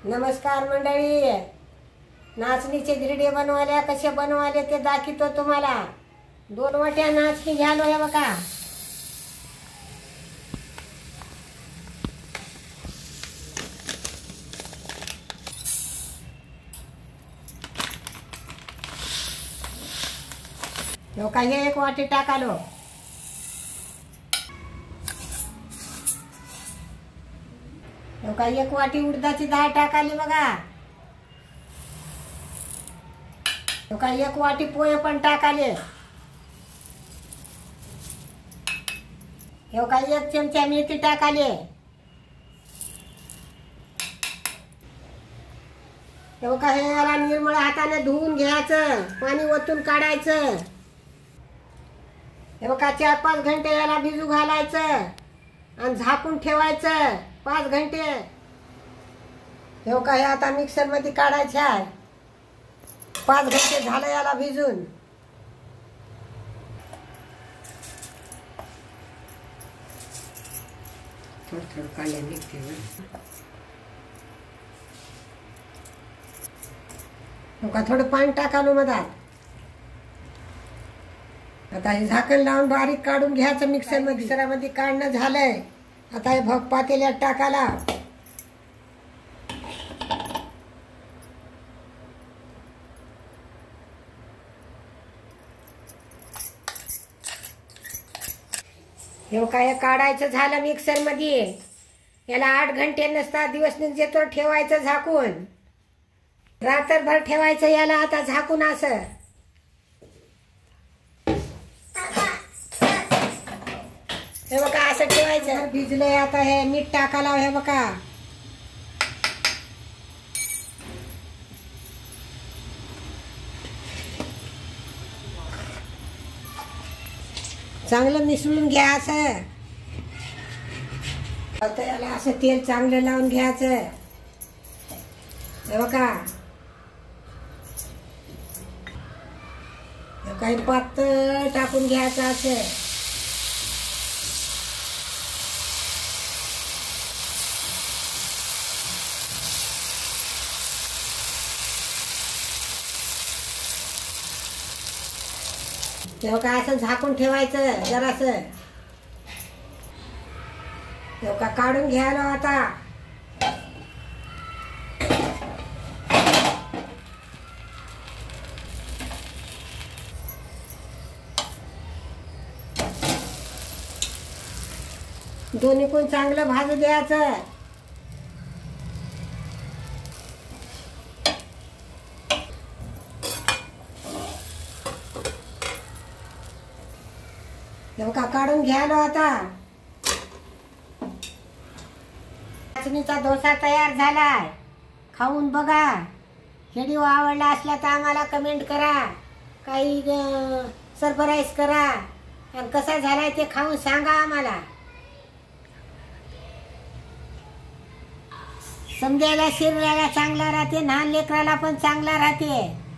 नमस्कार मंडळी, नाचणीचे धिरडे बनवायला कसे बनवायले ते दाखवतो तुम्हाला। 2 वाट्या नाचणी घ्यालो हे बघा। हे बघा, हे 1 वाटी टाकालो। हे बघा, 1 वाटी उडदाची डाळ टाकाली बघा। हे बघा, 1 वाटी पोहे पण टाकाले। हे बघा, 1 चमचा मेथी टाकाले। हे बघा, हे याला निर्मळ हाताने धुवून घ्यायचं, पाणी ओतून काढायचं। हे बघा, 4-5 घंटे याला भिजू घालायचं आणि झाकून ठेवायचं 5 घंटे। हे बघा, हे आता मिक्सर मध्ये काढायचे आहे। 5 घंटे झालं याला भिजून। थोडं काढले निघते। बघा, थोडं पाणी टाकालो मधात। आता हे झाकण लावून बारीक काढून घ्यायचं मिक्सरमध्ये काढणं झालंय। आता हे भग पातेल्यात टाकाला। हे काय काढायचं झालं मिक्सर मध्ये। याला 8 घंटे नसता दिवस निजेतोर ठेवायचं झाकून। रात्रभर ठेवायचं याला आता झाकून असं। हे बघा, असं ठेवायचं। भिजलंय आता हे मीठ टाकायला। हे बघा, चांगलं मिसळून घ्यायचं। आता याला असं तेल चांगलं लावून घ्यायचं। हे बघा, काही पातळ टाकून घ्यायचं असं। हे बघा, असं झाकून ठेवायचं जरासं। हे बघा, काढून घ्यायला आता। दोन्ही कोण चांगलं भाजू द्यायचं। हे बघा, काढून घ्यायला आता। नाचणीचा डोसा तयार झालाय, खाऊन बघा। व्हिडिओ आवडला असला तर आम्हाला कमेंट करा, काही सरप्राईज करा आणि कसा झालाय ते खाऊन सांगा आम्हाला। समजायला शरीराला चांगला राहते, लहान लेकराला पण चांगला राहते।